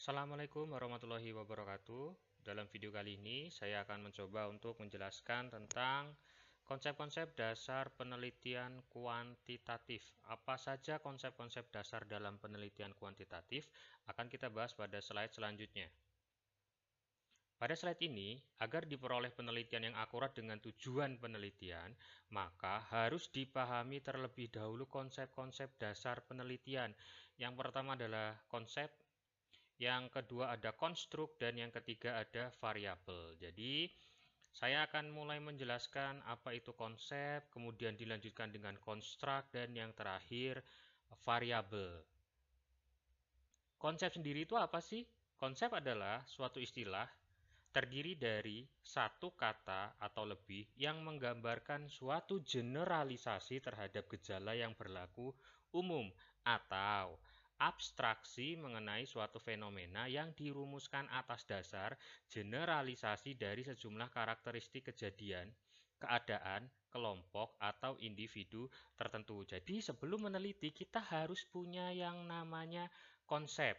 Assalamualaikum warahmatullahi wabarakatuh. Dalam video kali ini, saya akan mencoba untuk menjelaskan tentang konsep-konsep dasar penelitian kuantitatif. Apa saja konsep-konsep dasar dalam penelitian kuantitatif akan kita bahas pada slide selanjutnya. Pada slide ini, agar diperoleh penelitian yang akurat dengan tujuan penelitian, maka harus dipahami terlebih dahulu konsep-konsep dasar penelitian. Yang pertama adalah konsep, yang kedua ada konstruk, dan yang ketiga ada variabel. Jadi, saya akan mulai menjelaskan apa itu konsep, kemudian dilanjutkan dengan konstruk, dan yang terakhir variabel. Konsep sendiri itu apa sih? Konsep adalah suatu istilah terdiri dari satu kata atau lebih yang menggambarkan suatu generalisasi terhadap gejala yang berlaku umum atau abstraksi mengenai suatu fenomena yang dirumuskan atas dasar generalisasi dari sejumlah karakteristik kejadian, keadaan, kelompok, atau individu tertentu. Jadi sebelum meneliti kita harus punya yang namanya konsep.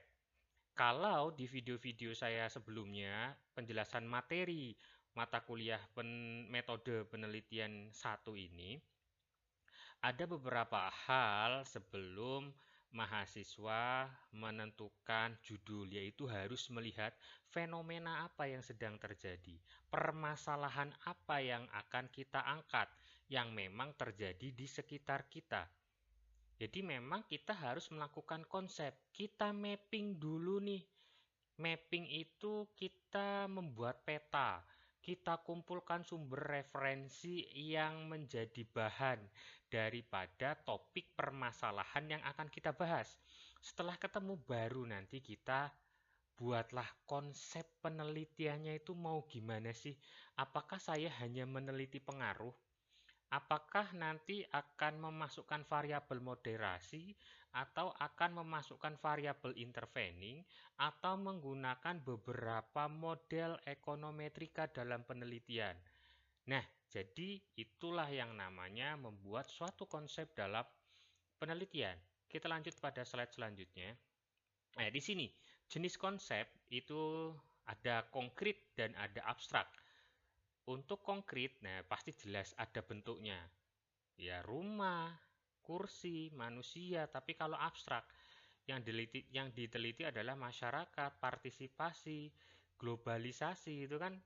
Kalau di video-video saya sebelumnya, penjelasan materi mata kuliah metode penelitian 1 ini, ada beberapa hal sebelum mahasiswa menentukan judul, yaitu harus melihat fenomena apa yang sedang terjadi, permasalahan apa yang akan kita angkat, yang memang terjadi di sekitar kita. Jadi memang kita harus melakukan konsep. Kita mapping dulu nih. Mapping itu kita membuat peta. Kita kumpulkan sumber referensi yang menjadi bahan daripada topik permasalahan yang akan kita bahas. Setelah ketemu baru nanti kita buatlah konsep penelitiannya itu mau gimana sih? Apakah saya hanya meneliti pengaruh? Apakah nanti akan memasukkan variabel moderasi atau akan memasukkan variabel intervening atau menggunakan beberapa model ekonometrika dalam penelitian. Nah, jadi itulah yang namanya membuat suatu konsep dalam penelitian. Kita lanjut pada slide selanjutnya. Nah, di sini jenis konsep itu ada konkret dan ada abstrak. Untuk konkret, nah pasti jelas ada bentuknya. Ya, rumah, kursi, manusia. Tapi kalau abstrak, yang diteliti adalah masyarakat, partisipasi, globalisasi. Itu kan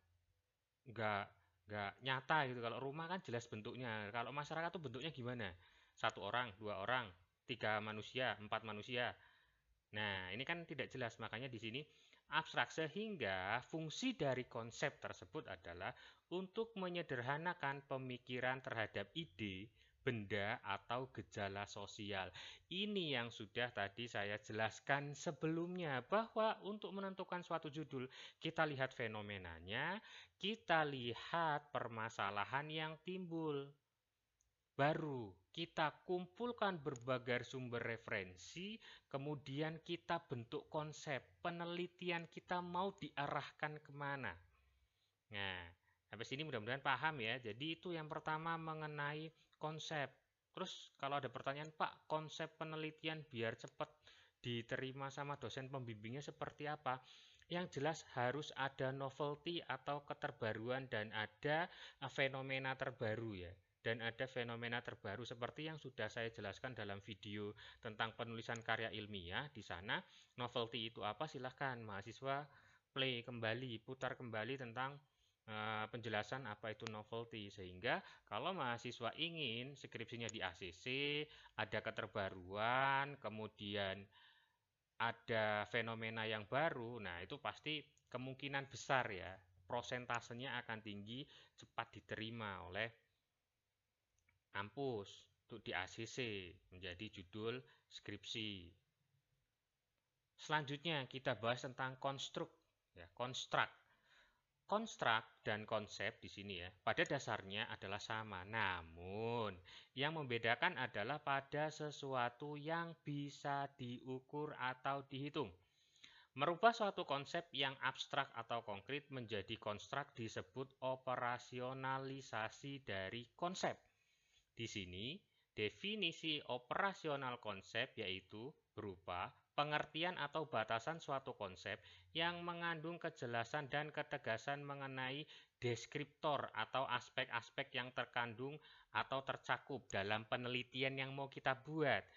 nggak nggak nyata gitu. Kalau rumah kan jelas bentuknya. Kalau masyarakat tuh bentuknya gimana? Satu orang, dua orang, tiga manusia, empat manusia. Nah, ini kan tidak jelas, makanya di sini abstrak, sehingga fungsi dari konsep tersebut adalah untuk menyederhanakan pemikiran terhadap ide, benda, atau gejala sosial. Ini yang sudah tadi saya jelaskan sebelumnya, bahwa untuk menentukan suatu judul, kita lihat fenomenanya, kita lihat permasalahan yang timbul. Baru kita kumpulkan berbagai sumber referensi, kemudian kita bentuk konsep. Penelitian kita mau diarahkan kemana? Nah, sampai sini mudah-mudahan paham ya. Jadi itu yang pertama mengenai konsep. Terus kalau ada pertanyaan, Pak, konsep penelitian biar cepat diterima sama dosen pembimbingnya seperti apa? Yang jelas harus ada novelty atau keterbaruan dan ada fenomena terbaru ya. Dan ada fenomena terbaru seperti yang sudah saya jelaskan dalam video tentang penulisan karya ilmiah. Di sana novelty itu apa? Silahkan mahasiswa play kembali, putar kembali tentang penjelasan apa itu novelty, sehingga kalau mahasiswa ingin skripsinya di ACC, ada keterbaruan, kemudian ada fenomena yang baru, nah itu pasti kemungkinan besar ya, prosentasenya akan tinggi, cepat diterima oleh kampus untuk di ACC menjadi judul skripsi. Selanjutnya kita bahas tentang konstruk ya, konstruk. Konstruk dan konsep di sini ya, pada dasarnya adalah sama. Namun, yang membedakan adalah pada sesuatu yang bisa diukur atau dihitung. Merubah suatu konsep yang abstrak atau konkret menjadi konstruk disebut operasionalisasi dari konsep. Di sini, definisi operasional konsep yaitu berupa pengertian atau batasan suatu konsep yang mengandung kejelasan dan ketegasan mengenai deskriptor atau aspek-aspek yang terkandung atau tercakup dalam penelitian yang mau kita buat.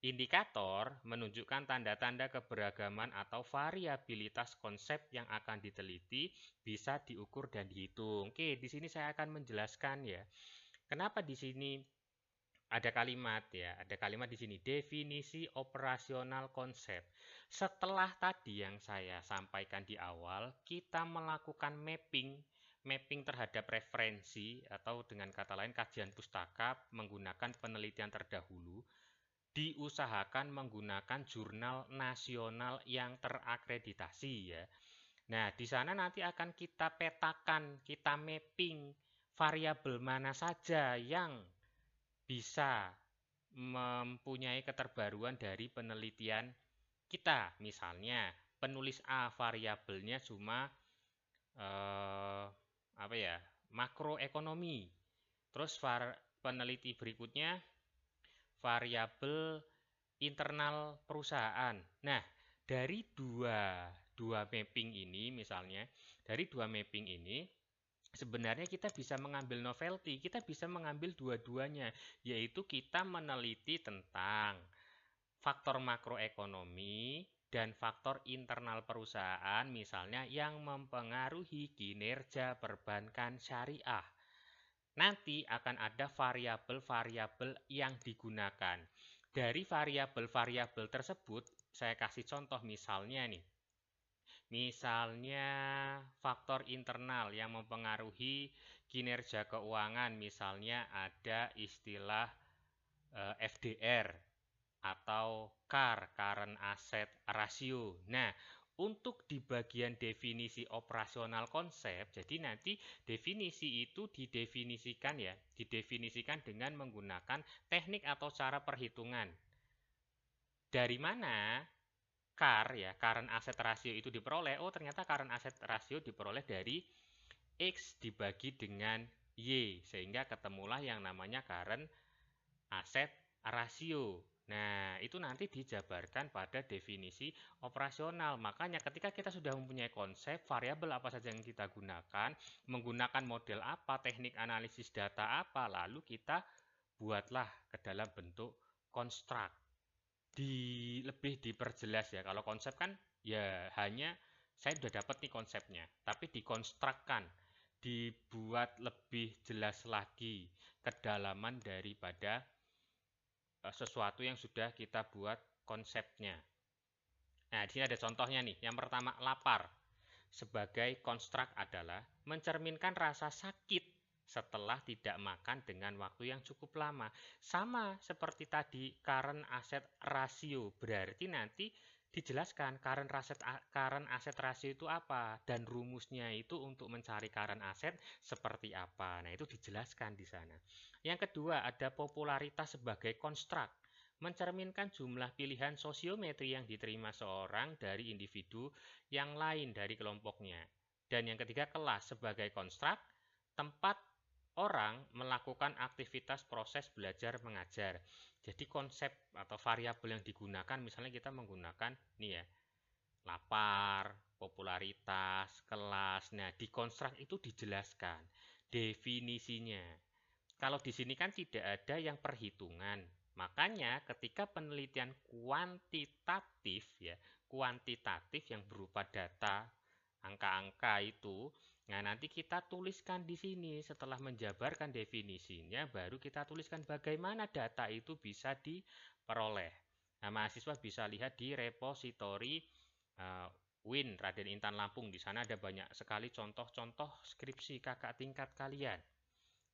Indikator menunjukkan tanda-tanda keberagaman atau variabilitas konsep yang akan diteliti, bisa diukur dan dihitung. Oke, di sini saya akan menjelaskan ya. Kenapa di sini ada kalimat ya, ada kalimat di sini definisi operasional konsep. Setelah tadi yang saya sampaikan di awal, kita melakukan mapping terhadap referensi atau dengan kata lain kajian pustaka menggunakan penelitian terdahulu. Diusahakan menggunakan jurnal nasional yang terakreditasi ya. Nah, di sana nanti akan kita petakan, kita mapping variabel mana saja yang bisa mempunyai keterbaruan dari penelitian kita. Misalnya, penulis A variabelnya cuma makroekonomi. Terus peneliti berikutnya variabel internal perusahaan. Nah, dari dua mapping ini misalnya, dari dua mapping ini sebenarnya kita bisa mengambil novelty, kita bisa mengambil dua-duanya, yaitu kita meneliti tentang faktor makroekonomi dan faktor internal perusahaan misalnya yang mempengaruhi kinerja perbankan syariah. Nanti akan ada variabel-variabel yang digunakan. Dari variabel-variabel tersebut, saya kasih contoh misalnya nih. Misalnya faktor internal yang mempengaruhi kinerja keuangan, misalnya ada istilah FDR atau CAR, Current Asset Ratio. Nah, untuk di bagian definisi operasional konsep, jadi nanti definisi itu didefinisikan ya, didefinisikan dengan menggunakan teknik atau cara perhitungan. Dari mana CAR ya, Current Asset Ratio itu diperoleh? Oh, ternyata Current Asset Ratio diperoleh dari X dibagi dengan Y, sehingga ketemulah yang namanya Current Asset Ratio. Nah, itu nanti dijabarkan pada definisi operasional. Makanya ketika kita sudah mempunyai konsep, variabel apa saja yang kita gunakan, menggunakan model apa, teknik analisis data apa, lalu kita buatlah ke dalam bentuk konstruk. Lebih diperjelas ya. Kalau konsep kan ya hanya saya sudah dapat nih konsepnya, tapi dikonstrukkan, dibuat lebih jelas lagi kedalaman daripada sesuatu yang sudah kita buat konsepnya. Nah, di sini ada contohnya nih. Yang pertama, lapar. Sebagai konstruk adalah mencerminkan rasa sakit setelah tidak makan dengan waktu yang cukup lama. Sama seperti tadi current asset ratio. Berarti nanti dijelaskan current asset ratio itu apa dan rumusnya itu untuk mencari current asset seperti apa. Nah, itu dijelaskan di sana. Yang kedua, ada popularitas sebagai konstruk, mencerminkan jumlah pilihan sosiometri yang diterima seorang dari individu yang lain dari kelompoknya. Dan yang ketiga, kelas sebagai konstruk, tempat orang melakukan aktivitas proses belajar mengajar. Jadi konsep atau variabel yang digunakan, misalnya kita menggunakan nih ya, lapar, popularitas, kelas. Nah, di konstruk itu dijelaskan definisinya. Kalau di sini kan tidak ada yang perhitungan. Makanya ketika penelitian kuantitatif ya, kuantitatif yang berupa data, angka-angka itu, nah nanti kita tuliskan di sini setelah menjabarkan definisinya, baru kita tuliskan bagaimana data itu bisa diperoleh. Nah, mahasiswa bisa lihat di repositori Win Raden Intan Lampung. Di sana ada banyak sekali contoh-contoh skripsi kakak tingkat kalian.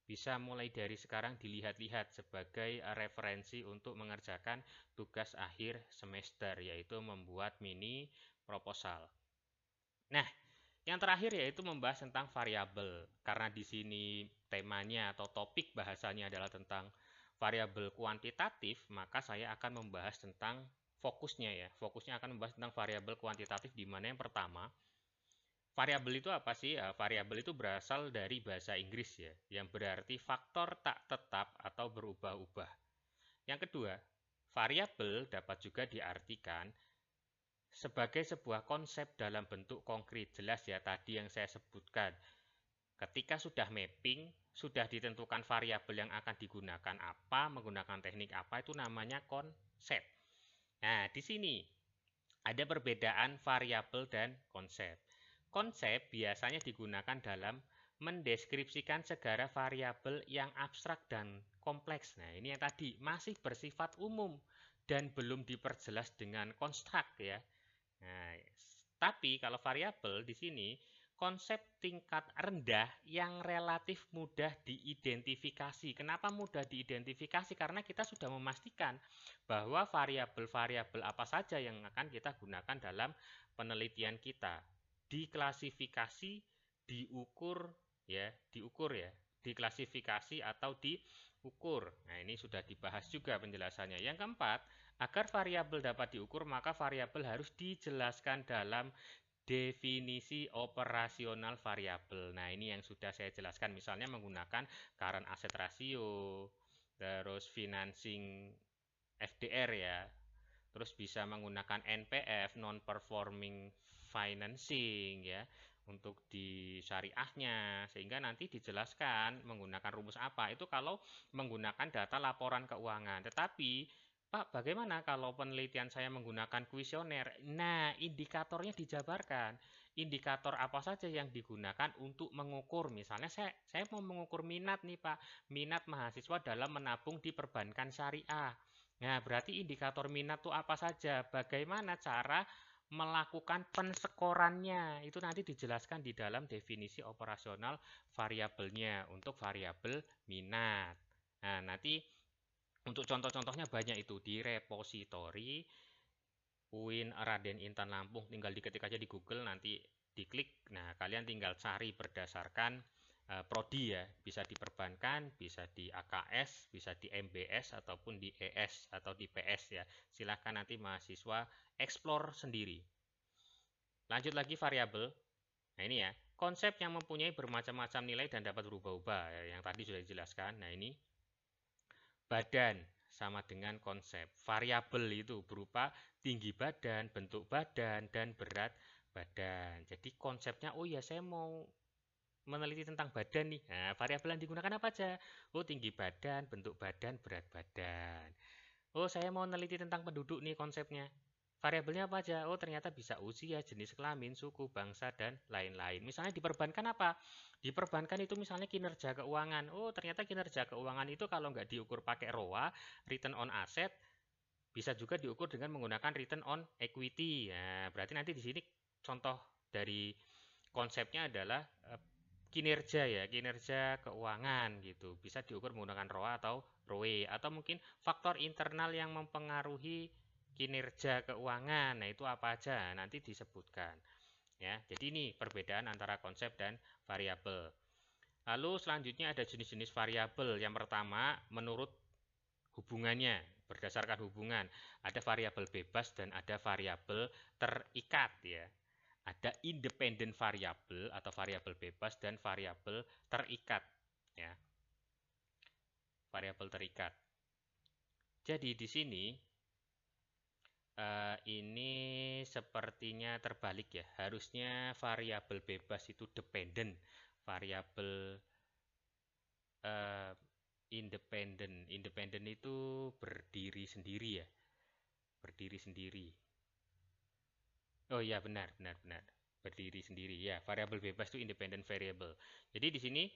Bisa mulai dari sekarang dilihat-lihat sebagai referensi untuk mengerjakan tugas akhir semester, yaitu membuat mini proposal. Nah, yang terakhir yaitu membahas tentang variabel. Karena di sini temanya atau topik bahasanya adalah tentang variabel kuantitatif, maka saya akan membahas tentang fokusnya ya. Fokusnya akan membahas tentang variabel kuantitatif, di mana yang pertama, variabel itu apa sih? Variabel itu berasal dari bahasa Inggris ya, yang berarti faktor tak tetap atau berubah-ubah. Yang kedua, variabel dapat juga diartikan sebagai sebuah konsep dalam bentuk konkret. Jelas ya tadi yang saya sebutkan. Ketika sudah mapping, sudah ditentukan variabel yang akan digunakan apa, menggunakan teknik apa, itu namanya konsep. Nah, di sini ada perbedaan variabel dan konsep. Konsep biasanya digunakan dalam mendeskripsikan segala variabel yang abstrak dan kompleks. Nah, ini yang tadi masih bersifat umum dan belum diperjelas dengan konstruk ya. Nah, tapi kalau variabel di sini konsep tingkat rendah yang relatif mudah diidentifikasi. Kenapa mudah diidentifikasi? Karena kita sudah memastikan bahwa variabel-variabel apa saja yang akan kita gunakan dalam penelitian kita. Diklasifikasi, diukur ya, diklasifikasi atau diukur. Nah, ini sudah dibahas juga penjelasannya. Yang keempat, agar variabel dapat diukur, maka variabel harus dijelaskan dalam definisi operasional variabel. Nah, ini yang sudah saya jelaskan, misalnya menggunakan current asset ratio, terus financing FDR ya, terus bisa menggunakan NPF, non-performing financing ya, untuk di syariahnya, sehingga nanti dijelaskan menggunakan rumus apa. Itu kalau menggunakan data laporan keuangan. Tetapi Pak, bagaimana kalau penelitian saya menggunakan kuesioner? Nah, indikatornya dijabarkan. Indikator apa saja yang digunakan untuk mengukur? Misalnya saya mau mengukur minat nih Pak, minat mahasiswa dalam menabung di perbankan syariah. Nah, berarti indikator minat itu apa saja? Bagaimana cara melakukan pensekorannya? Itu nanti dijelaskan di dalam definisi operasional variabelnya untuk variabel minat. Nah, nanti untuk contoh-contohnya banyak itu di repositori UIN Raden Intan Lampung, tinggal diketik aja di Google, nanti diklik. Nah, kalian tinggal cari berdasarkan prodi ya, bisa di perbankan, bisa di AKS, bisa di MBS ataupun di ES atau di PS ya. Silahkan nanti mahasiswa explore sendiri. Lanjut lagi variabel. Nah, ini ya, konsep yang mempunyai bermacam-macam nilai dan dapat berubah-ubah ya, yang tadi sudah dijelaskan. Nah, ini badan sama dengan konsep. Variabel itu berupa tinggi badan, bentuk badan, dan berat badan. Jadi konsepnya, oh ya saya mau meneliti tentang badan nih. Nah, variabel yang digunakan apa aja? Oh, tinggi badan, bentuk badan, berat badan. Oh, saya mau meneliti tentang penduduk nih konsepnya. Variabelnya apa aja? Oh, ternyata bisa usia, jenis kelamin, suku, bangsa, dan lain-lain. Misalnya di perbankan apa? Di perbankan itu misalnya kinerja keuangan. Oh, ternyata kinerja keuangan itu kalau nggak diukur pakai ROA, return on asset, bisa juga diukur dengan menggunakan return on equity. Nah, berarti nanti di sini contoh dari konsepnya adalah kinerja ya, kinerja keuangan gitu. Bisa diukur menggunakan ROA atau ROE atau mungkin faktor internal yang mempengaruhi kinerja keuangan. Nah, itu apa aja nanti disebutkan ya. Jadi ini perbedaan antara konsep dan variabel. Lalu selanjutnya ada jenis-jenis variabel. Yang pertama, menurut hubungannya, berdasarkan hubungan. Ada variabel bebas dan ada variabel terikat ya. Ada independent variabel atau variabel bebas dan variabel terikat ya. Variabel terikat. Jadi di sini ini sepertinya terbalik ya. Harusnya variabel bebas itu dependent, variabel uh, independent. Independent itu berdiri sendiri ya. Berdiri sendiri. Oh iya benar, benar, benar. Berdiri sendiri ya. Variabel bebas itu independent variable. Jadi di sini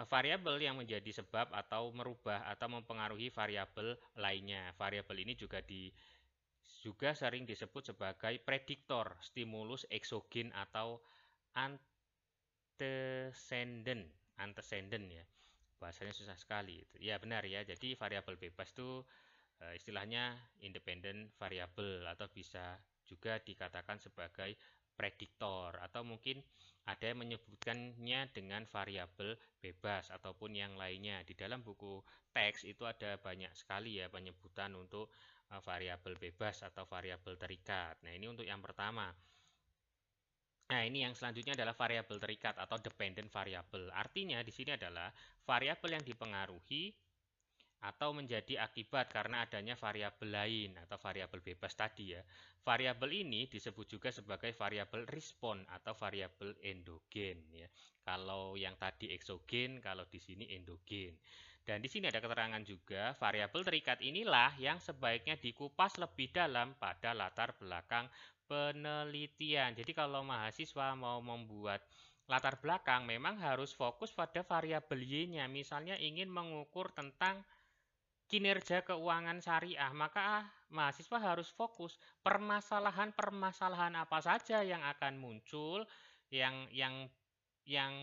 variabel yang menjadi sebab atau merubah atau mempengaruhi variabel lainnya. Variabel ini juga sering disebut sebagai prediktor, stimulus eksogen atau antecedent. Antecedent ya. Bahasanya susah sekali itu. Ya benar ya. Jadi variabel bebas itu istilahnya independent variable atau bisa juga dikatakan sebagai prediktor atau mungkin ada yang menyebutkannya dengan variabel bebas ataupun yang lainnya. Di dalam buku teks itu ada banyak sekali ya penyebutan untuk variabel bebas atau variabel terikat. Nah, ini untuk yang pertama. Nah, ini yang selanjutnya adalah variabel terikat atau dependent variable. Artinya di sini adalah variabel yang dipengaruhi atau menjadi akibat karena adanya variabel lain atau variabel bebas tadi ya. Variabel ini disebut juga sebagai variabel respon atau variabel endogen ya. Kalau yang tadi eksogen, kalau di sini endogen. Dan di sini ada keterangan juga variabel terikat inilah yang sebaiknya dikupas lebih dalam pada latar belakang penelitian. Jadi kalau mahasiswa mau membuat latar belakang memang harus fokus pada variabel Y-nya. Misalnya ingin mengukur tentang kinerja keuangan syariah, maka mahasiswa harus fokus permasalahan-permasalahan apa saja yang akan muncul, yang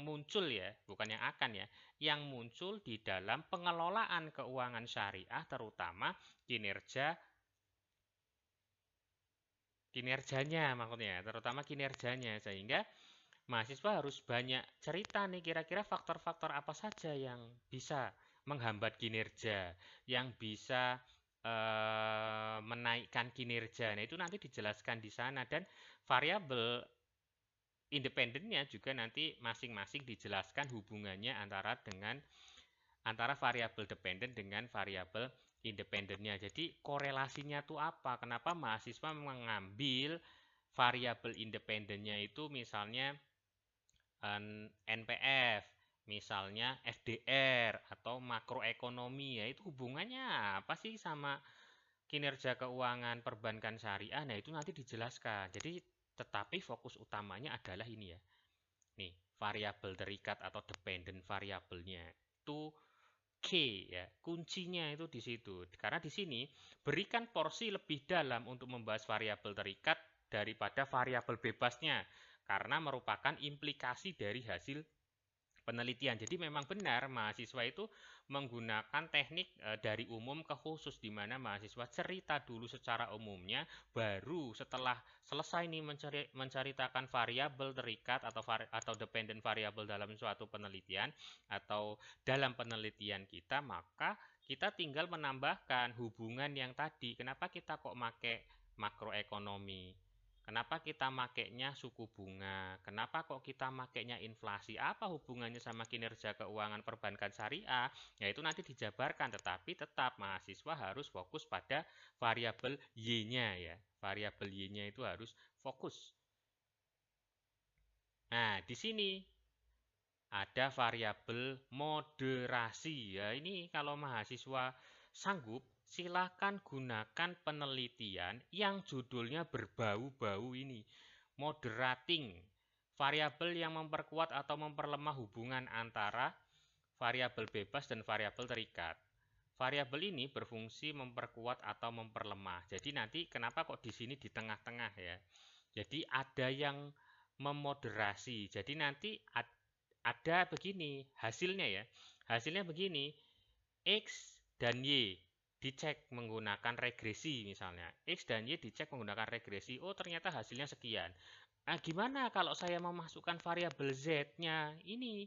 muncul ya, bukan yang akan ya, yang muncul di dalam pengelolaan keuangan syariah, terutama kinerjanya maksudnya, terutama kinerjanya, sehingga mahasiswa harus banyak cerita nih kira-kira faktor-faktor apa saja yang bisa menghambat kinerja, yang bisa menaikkan kinerja. Nah, itu nanti dijelaskan di sana dan variabel independennya juga nanti masing-masing dijelaskan hubungannya antara variabel dependen dengan variabel independennya. Jadi korelasinya tuh apa? Kenapa mahasiswa mengambil variabel independennya itu misalnya NPF, misalnya FDR atau makroekonomi, ya itu hubungannya apa sih sama kinerja keuangan perbankan syariah? Nah, itu nanti dijelaskan. Jadi, tetapi fokus utamanya adalah ini ya. Nih, variabel terikat atau dependent variabelnya itu key ya, kuncinya itu di situ. Karena di sini berikan porsi lebih dalam untuk membahas variabel terikat daripada variabel bebasnya karena merupakan implikasi dari hasil penelitian. Jadi memang benar mahasiswa itu menggunakan teknik dari umum ke khusus di mana mahasiswa cerita dulu secara umumnya, baru setelah selesai nih menceritakan variabel terikat atau dependent variable dalam suatu penelitian atau dalam penelitian kita, maka kita tinggal menambahkan hubungan yang tadi. Kenapa kita kok make makroekonomi? Kenapa kita makainya suku bunga? Kenapa kok kita makainya inflasi? Apa hubungannya sama kinerja keuangan perbankan syariah? Ya itu nanti dijabarkan, tetapi tetap mahasiswa harus fokus pada variabel Y-nya ya. Variabel Y-nya itu harus fokus. Nah, di sini ada variabel moderasi. Ya, ini kalau mahasiswa sanggup, silakan gunakan penelitian yang judulnya berbau-bau ini. Moderating, variabel yang memperkuat atau memperlemah hubungan antara variabel bebas dan variabel terikat. Variabel ini berfungsi memperkuat atau memperlemah. Jadi nanti kenapa kok di sini di tengah-tengah ya? Jadi ada yang memoderasi. Jadi nanti ada begini hasilnya ya. Hasilnya begini, X dan Y dicek menggunakan regresi misalnya. X dan Y dicek menggunakan regresi. Oh, ternyata hasilnya sekian. Nah, gimana kalau saya memasukkan variabel Z-nya ini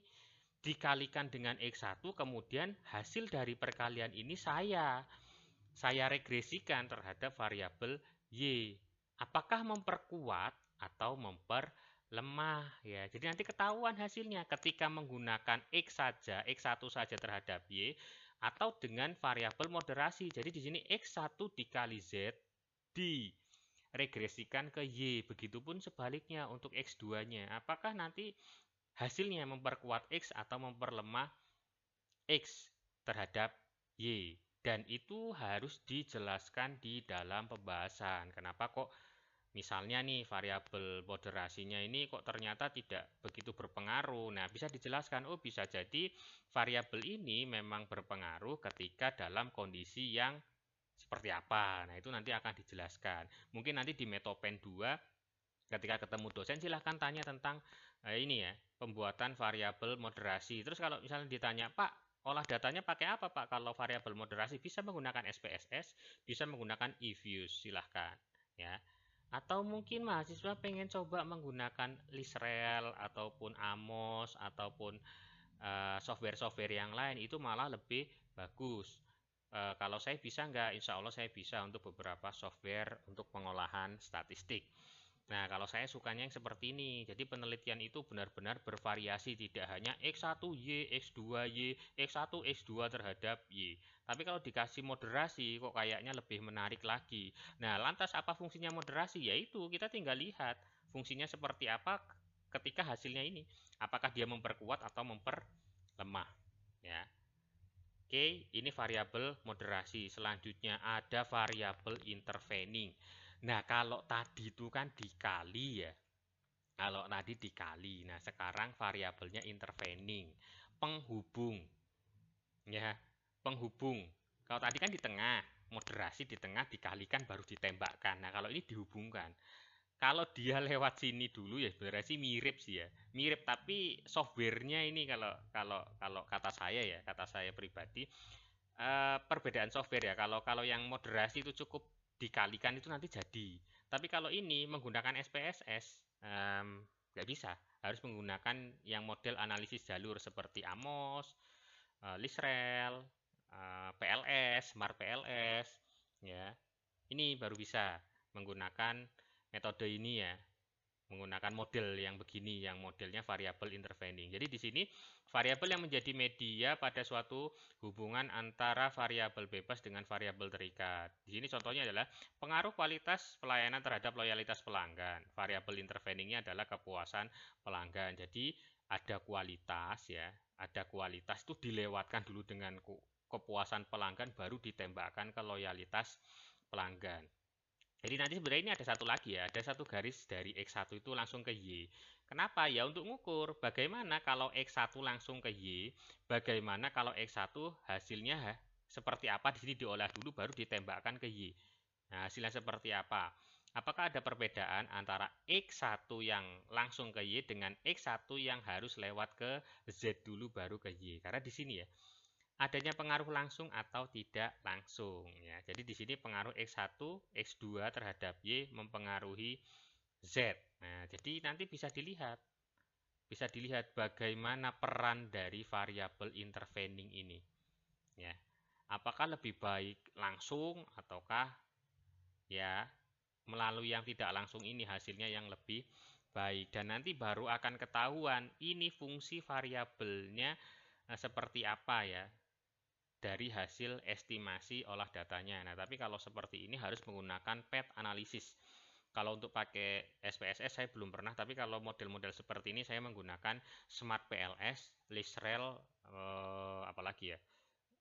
dikalikan dengan X1, kemudian hasil dari perkalian ini saya regresikan terhadap variabel Y. Apakah memperkuat atau memperlemah ya. Jadi nanti ketahuan hasilnya ketika menggunakan X saja, X1 saja terhadap Y atau dengan variabel moderasi. Jadi di sini X1 dikali Z diregresikan ke Y. Begitupun sebaliknya untuk X2-nya. Apakah nanti hasilnya memperkuat X atau memperlemah X terhadap Y? Dan itu harus dijelaskan di dalam pembahasan. Kenapa kok misalnya nih variabel moderasinya ini kok ternyata tidak begitu berpengaruh. Nah, bisa dijelaskan, oh bisa jadi variabel ini memang berpengaruh ketika dalam kondisi yang seperti apa. Nah, itu nanti akan dijelaskan. Mungkin nanti di Metopen 2 ketika ketemu dosen silahkan tanya tentang ini ya, pembuatan variabel moderasi. Terus kalau misalnya ditanya, Pak, olah datanya pakai apa Pak? Kalau variabel moderasi bisa menggunakan SPSS, bisa menggunakan eViews, silahkan ya. Atau mungkin mahasiswa pengen coba menggunakan Lisrel ataupun Amos ataupun software-software yang lain, itu malah lebih bagus. Kalau saya bisa nggak? Insya Allah saya bisa untuk beberapa software untuk pengolahan statistik. Nah, kalau saya sukanya yang seperti ini. Jadi penelitian itu benar-benar bervariasi, tidak hanya X1Y, X2Y, X1, X2 terhadap Y. Tapi kalau dikasih moderasi kok kayaknya lebih menarik lagi. Nah, lantas apa fungsinya moderasi? Yaitu kita tinggal lihat fungsinya seperti apa ketika hasilnya ini. Apakah dia memperkuat atau memperlemah, ya. Oke, ini variabel moderasi. Selanjutnya ada variabel intervening. Nah, kalau tadi itu kan dikali ya. Kalau tadi dikali. Nah, sekarang variabelnya intervening. Penghubung. Ya, penghubung. Kalau tadi kan di tengah, moderasi di tengah dikalikan baru ditembakkan. Nah, kalau ini dihubungkan. Kalau dia lewat sini dulu ya sebenarnya sih mirip sih ya. Mirip tapi softwarenya ini kalau kalau kalau kata saya ya, kata saya pribadi perbedaan software ya. Kalau kalau yang moderasi itu cukup dikalikan itu nanti jadi. Tapi kalau ini menggunakan SPSS nggak bisa. Harus menggunakan yang model analisis jalur seperti AMOS, Lisrel, PLS, Smart PLS, ya. Ini baru bisa menggunakan metode ini ya, menggunakan model yang begini, yang modelnya variabel intervening. Jadi di sini variabel yang menjadi media pada suatu hubungan antara variabel bebas dengan variabel terikat. Di sini contohnya adalah pengaruh kualitas pelayanan terhadap loyalitas pelanggan. Variabel interveningnya adalah kepuasan pelanggan. Jadi ada kualitas ya, ada kualitas itu dilewatkan dulu dengan kepuasan pelanggan baru ditembakkan ke loyalitas pelanggan. Jadi nanti sebenarnya ini ada satu lagi ya, ada satu garis dari X1 itu langsung ke Y. Kenapa? Ya untuk ngukur bagaimana kalau X1 langsung ke Y, bagaimana kalau X1 hasilnya seperti apa, di sini diolah dulu baru ditembakkan ke Y. Nah, hasilnya seperti apa? Apakah ada perbedaan antara X1 yang langsung ke Y dengan X1 yang harus lewat ke Z dulu baru ke Y? Karena di sini ya, adanya pengaruh langsung atau tidak langsung ya. Jadi di sini pengaruh X1, X2 terhadap Y mempengaruhi Z. Nah, jadi nanti bisa dilihat bagaimana peran dari variabel intervening ini ya. Apakah lebih baik langsung ataukah ya melalui yang tidak langsung ini hasilnya yang lebih baik, dan nanti baru akan ketahuan ini fungsi variabelnya seperti apa ya dari hasil estimasi olah datanya. Nah, tapi kalau seperti ini harus menggunakan PET analisis. Kalau untuk pakai SPSS saya belum pernah, tapi kalau model-model seperti ini saya menggunakan Smart PLS, Lisrel, apalagi ya,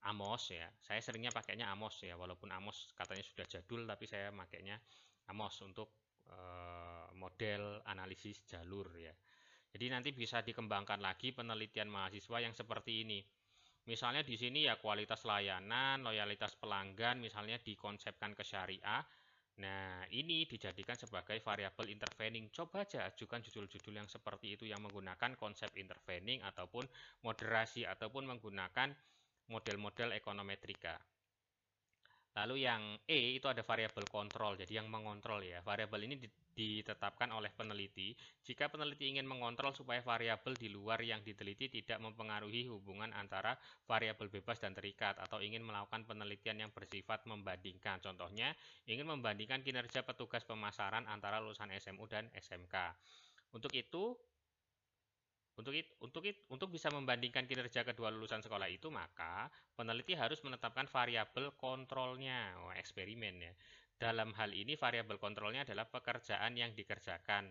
Amos ya. Saya seringnya pakainya Amos ya, walaupun Amos katanya sudah jadul, tapi saya pakainya Amos untuk model analisis jalur ya. Jadi nanti bisa dikembangkan lagi penelitian mahasiswa yang seperti ini. Misalnya di sini ya kualitas layanan, loyalitas pelanggan, misalnya dikonsepkan ke syariah. Nah, ini dijadikan sebagai variabel intervening. Coba aja ajukan judul-judul yang seperti itu yang menggunakan konsep intervening ataupun moderasi ataupun menggunakan model-model ekonometrika. Lalu yang E itu ada variabel kontrol, jadi yang mengontrol ya. Variabel ini ditetapkan oleh peneliti jika peneliti ingin mengontrol supaya variabel di luar yang diteliti tidak mempengaruhi hubungan antara variabel bebas dan terikat, atau ingin melakukan penelitian yang bersifat membandingkan. Contohnya, ingin membandingkan kinerja petugas pemasaran antara lulusan SMU dan SMK. Untuk itu, untuk bisa membandingkan kinerja kedua lulusan sekolah itu, maka peneliti harus menetapkan variabel kontrolnya, eksperimen ya. Dalam hal ini variabel kontrolnya adalah pekerjaan yang dikerjakan,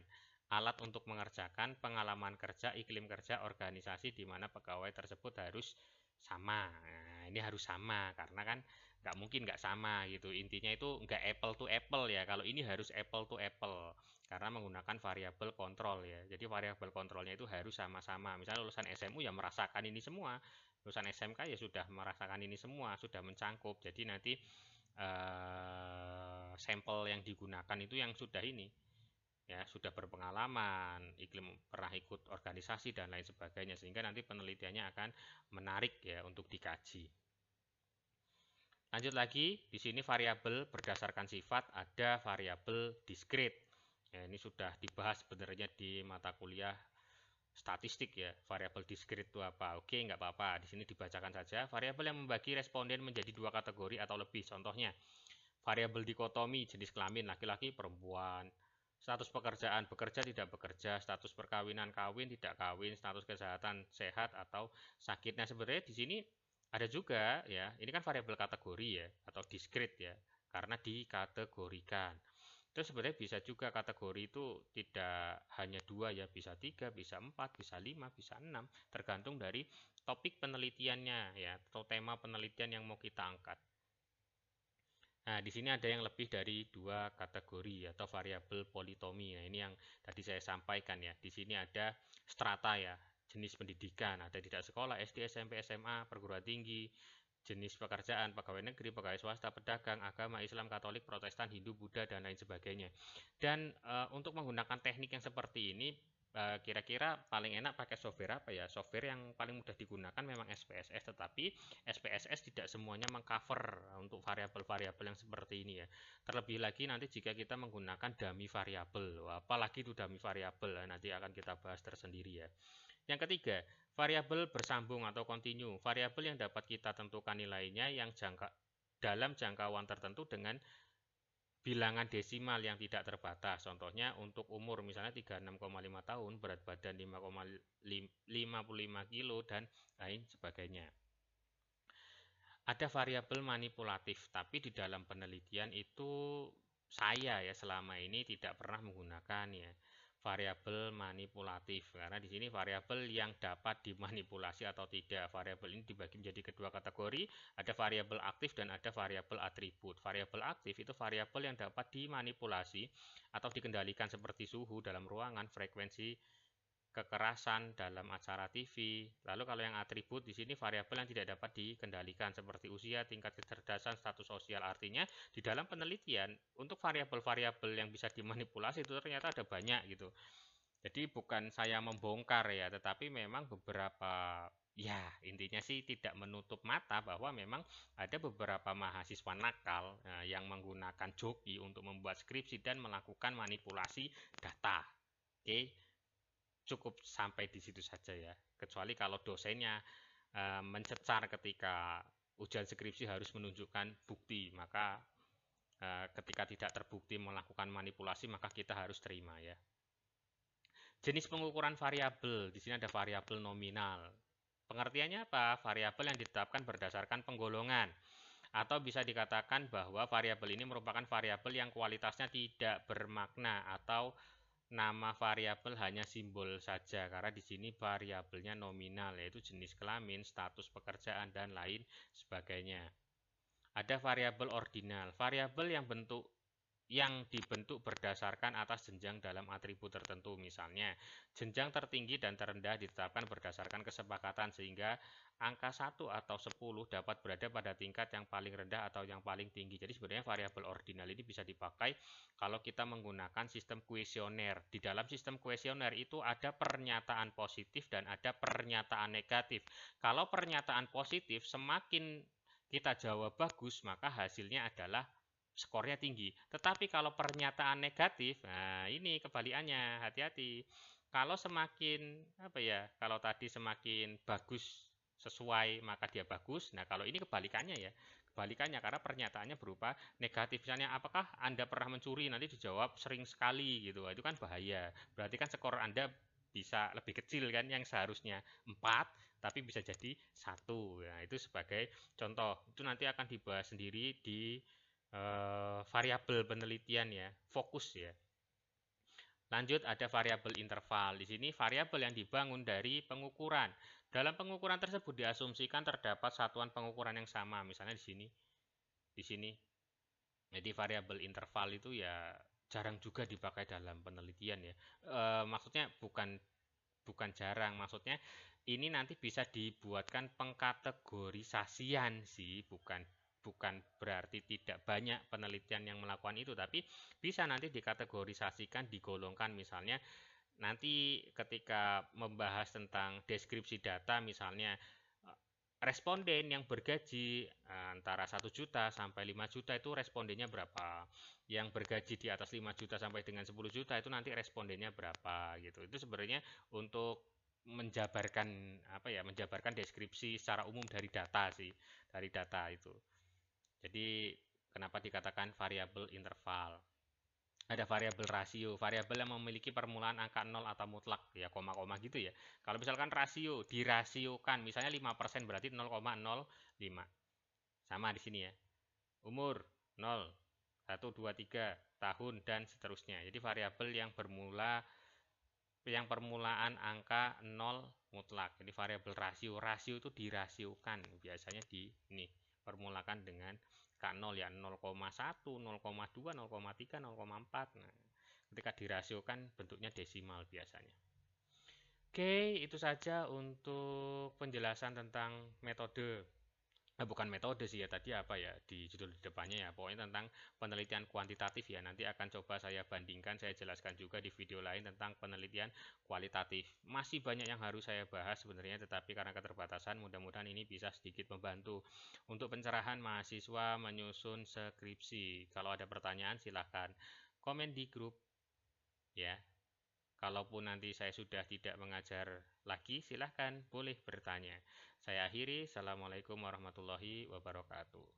alat untuk mengerjakan, pengalaman kerja, iklim kerja, organisasi di mana pegawai tersebut harus sama. Nah, ini harus sama karena kan nggak mungkin nggak sama gitu. Intinya itu nggak apple to apple ya. Kalau ini harus apple to apple karena menggunakan variabel kontrol ya. Jadi variabel kontrolnya itu harus sama-sama. Misalnya lulusan SMU ya merasakan ini semua, lulusan SMK ya sudah merasakan ini semua, sudah mencangkup. Jadi nanti sampel yang digunakan itu yang sudah ini ya, sudah berpengalaman, iklim pernah ikut organisasi dan lain sebagainya, sehingga nanti penelitiannya akan menarik ya untuk dikaji. Lanjut lagi, di sini variabel berdasarkan sifat, ada variabel diskrit. Ya, ini sudah dibahas sebenarnya di mata kuliah statistik ya. Variabel diskrit itu apa? Oke, nggak apa-apa. Di sini dibacakan saja. Variabel yang membagi responden menjadi dua kategori atau lebih. Contohnya, variabel dikotomi jenis kelamin laki-laki perempuan. status pekerjaan bekerja tidak bekerja, status perkawinan kawin tidak kawin, status kesehatan sehat atau sakit. Nah, sebenarnya di sini ada juga ya, ini kan variabel kategori ya atau discrete ya, karena dikategorikan. Itu sebenarnya bisa juga kategori itu tidak hanya dua ya, bisa tiga, bisa empat, bisa lima, bisa enam, tergantung dari topik penelitiannya ya, atau tema penelitian yang mau kita angkat. Nah, di sini ada yang lebih dari dua kategori atau variabel politomi. Nah, ini yang tadi saya sampaikan ya. Di sini ada strata ya, jenis pendidikan, ada tidak sekolah, SD, SMP, SMA, perguruan tinggi, jenis pekerjaan, pegawai negeri, pegawai swasta, pedagang, agama, Islam, Katolik, Protestan, Hindu, Buddha, dan lain sebagainya. Dan untuk menggunakan teknik yang seperti ini, kira-kira paling enak pakai software apa ya? Software yang paling mudah digunakan memang SPSS, tetapi SPSS tidak semuanya mengcover untuk variabel-variabel yang seperti ini ya. Terlebih lagi nanti jika kita menggunakan dummy variabel, apalagi itu dummy variabel, nanti akan kita bahas tersendiri ya. Yang ketiga, variabel bersambung atau kontinu. Variabel yang dapat kita tentukan nilainya yang dalam jangkauan tertentu dengan bilangan desimal yang tidak terbatas. Contohnya untuk umur misalnya 36,5 tahun, berat badan 5,55 kilo dan lain sebagainya. Ada variabel manipulatif, tapi di dalam penelitian itu saya ya selama ini tidak pernah menggunakan ya variabel manipulatif karena di sini variabel yang dapat dimanipulasi atau tidak. Variabel ini dibagi menjadi kedua kategori, ada variabel aktif dan ada variabel atribut. Variabel aktif itu variabel yang dapat dimanipulasi atau dikendalikan seperti suhu dalam ruangan, frekuensi kekerasan dalam acara TV. Lalu kalau yang atribut di sini variabel yang tidak dapat dikendalikan seperti usia, tingkat kecerdasan, status sosial. Artinya di dalam penelitian untuk variabel-variabel yang bisa dimanipulasi itu ternyata ada banyak gitu. Jadi bukan saya membongkar ya, tetapi memang beberapa ya intinya sih tidak menutup mata bahwa memang ada beberapa mahasiswa nakal yang menggunakan joki untuk membuat skripsi dan melakukan manipulasi data. Oke, cukup sampai di situ saja ya. Kecuali kalau dosennya mencecar ketika ujian skripsi harus menunjukkan bukti, maka ketika tidak terbukti melakukan manipulasi maka kita harus terima ya. Jenis pengukuran variabel, di sini ada variabel nominal. Pengertiannya apa? Variabel yang ditetapkan berdasarkan penggolongan. Atau bisa dikatakan bahwa variabel ini merupakan variabel yang kualitasnya tidak bermakna atau nama variabel hanya simbol saja karena di sini variabelnya nominal yaitu jenis kelamin, status pekerjaan dan lain sebagainya. Ada variabel ordinal, variabel yang dibentuk berdasarkan atas jenjang dalam atribut tertentu. Misalnya, jenjang tertinggi dan terendah ditetapkan berdasarkan kesepakatan sehingga angka 1 atau 10 dapat berada pada tingkat yang paling rendah atau yang paling tinggi. Jadi sebenarnya variabel ordinal ini bisa dipakai kalau kita menggunakan sistem kuesioner. Di dalam sistem kuesioner itu ada pernyataan positif dan ada pernyataan negatif. Kalau pernyataan positif semakin kita jawab bagus, maka hasilnya adalah skornya tinggi. Tetapi kalau pernyataan negatif, nah ini kebalikannya, hati-hati. Kalau semakin apa ya? Kalau tadi semakin bagus sesuai maka dia bagus. Nah, kalau ini kebalikannya ya. Kebalikannya karena pernyataannya berupa negatif. Misalnya, apakah Anda pernah mencuri? Nanti dijawab sering sekali gitu. Itu kan bahaya. Berarti kan skor Anda bisa lebih kecil kan yang seharusnya 4 tapi bisa jadi 1. Nah, itu sebagai contoh. Itu nanti akan dibahas sendiri di variabel penelitian ya, fokus ya. Lanjut ada variabel interval. Di sini variabel yang dibangun dari pengukuran. Dalam pengukuran tersebut diasumsikan terdapat satuan pengukuran yang sama. Misalnya di sini, di sini. Jadi variabel interval itu ya jarang juga dipakai dalam penelitian ya. Maksudnya bukan jarang, maksudnya ini nanti bisa dibuatkan pengkategorisasian sih, bukan bukan berarti tidak banyak penelitian yang melakukan itu, tapi bisa nanti dikategorisasikan, digolongkan. Misalnya nanti ketika membahas tentang deskripsi data, misalnya responden yang bergaji antara 1 juta sampai 5 juta itu respondennya berapa, yang bergaji di atas 5 juta sampai dengan 10 juta itu nanti respondennya berapa gitu. Itu sebenarnya untuk menjabarkan apa ya, menjabarkan deskripsi secara umum dari data sih, dari data itu. Jadi kenapa dikatakan variabel interval. Ada variabel rasio, variabel yang memiliki permulaan angka 0 atau mutlak, ya koma-koma gitu ya. Kalau misalkan rasio, dirasiokan, misalnya 5% berarti 0,05. Sama di sini ya. Umur 0, 1, 2, 3, tahun, dan seterusnya. Jadi variabel yang permulaan angka 0 mutlak. Jadi variabel rasio, rasio itu dirasiokan. Biasanya di ini permulakan dengan K0 ya 0,1, 0,2, 0,3, 0,4. Nah, ketika dirasiokan bentuknya desimal biasanya. Oke, itu saja untuk penjelasan tentang metode. Bukan metode sih ya, tadi apa ya di judul di depannya ya, pokoknya tentang penelitian kuantitatif ya. Nanti akan coba saya bandingkan, saya jelaskan juga di video lain tentang penelitian kualitatif. Masih banyak yang harus saya bahas sebenarnya, tetapi karena keterbatasan mudah-mudahan ini bisa sedikit membantu untuk pencerahan mahasiswa menyusun skripsi. Kalau ada pertanyaan silahkan komen di grup ya. Kalaupun nanti saya sudah tidak mengajar lagi, silahkan boleh bertanya. Saya akhiri. Assalamualaikum warahmatullahi wabarakatuh.